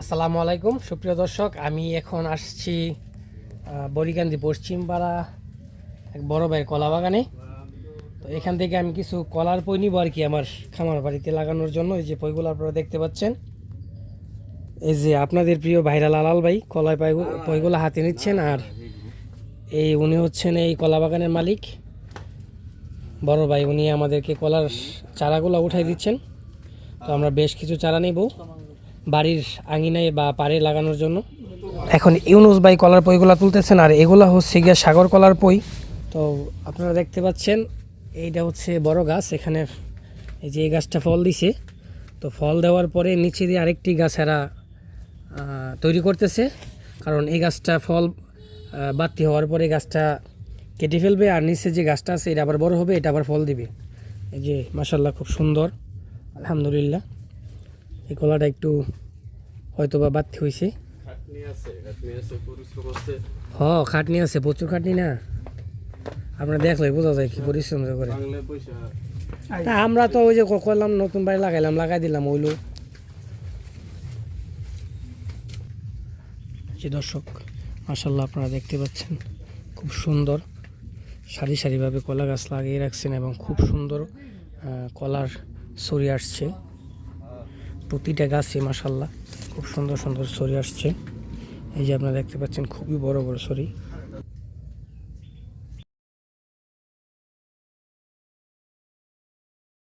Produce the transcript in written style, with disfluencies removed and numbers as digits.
আসসালামু আলাইকুম সুপ্রিয় দর্শক, আমি এখন আসছি বরিকান্দি পশ্চিমপাড়া এক বড় ভাইয়ের কলা বাগানে। তো এখান থেকে আমি কিছু কলার পই নিব আর কি, আমার খামার বাড়িতে লাগানোর জন্য। এই যে পইগুলো আপনারা দেখতে পাচ্ছেন, এই যে আপনাদের প্রিয় ভাইরা লালাল ভাই কলায় পইগুলো হাতে নিচ্ছেন। আর উনি হচ্ছেন এই কলা বাগানের মালিক বড় ভাই, উনি আমাদেরকে কলার চারাগুলো উঠাই দিচ্ছেন। তো আমরা বেশ কিছু চারা নেব বাড়ির আঙিনায় বা পাড়ে লাগানোর জন্য। এখন ইউনুস ভাই কলার পইগুলা তুলতেছেন, আর এগুলা হচ্ছে গিয়ে সাগর কলার পই। তো আপনারা দেখতে পাচ্ছেন এইটা হচ্ছে বড় গাছ, এখানে এই যে এই গাছটা ফল দিছে। তো ফল দেওয়ার পরে নিচে দিয়ে আরেকটি গাছ এরা তৈরি করতেছে, কারণ এই গাছটা ফল বাড়তি হওয়ার পরে গাছটা কেটে ফেলবে, আর নিচে যে গাছটা আছে এটা আবার বড় হবে, এটা আবার ফল দিবে। এই যে মাশাল্লাহ খুব সুন্দর, আলহামদুলিল্লাহ। এই কলাটা একটু হয়তো বা বাড়তি হয়েছে। খাটনি আছে, প্রচুর খাটনি না? আপনার দেখলে বোঝা যায় কি পরিশ্রম করে। তা আমরা তো ওই যে করলাম, নতুন বাড়ি লাগাই দিলাম ওইলো। যে দর্শক মাশাল্লাহ আপনারা দেখতে পাচ্ছেন খুব সুন্দর সারি সারিভাবে কলা গাছ লাগিয়ে রাখছেন, এবং খুব সুন্দর কলার ছড়ি আসছে প্রতিটা গাছে। মাশাল্লাহ খুব সুন্দর সুন্দর ছড়ি আসছে। এই যে আপনারা দেখতে পাচ্ছেন খুবই বড় বড় ছড়ি।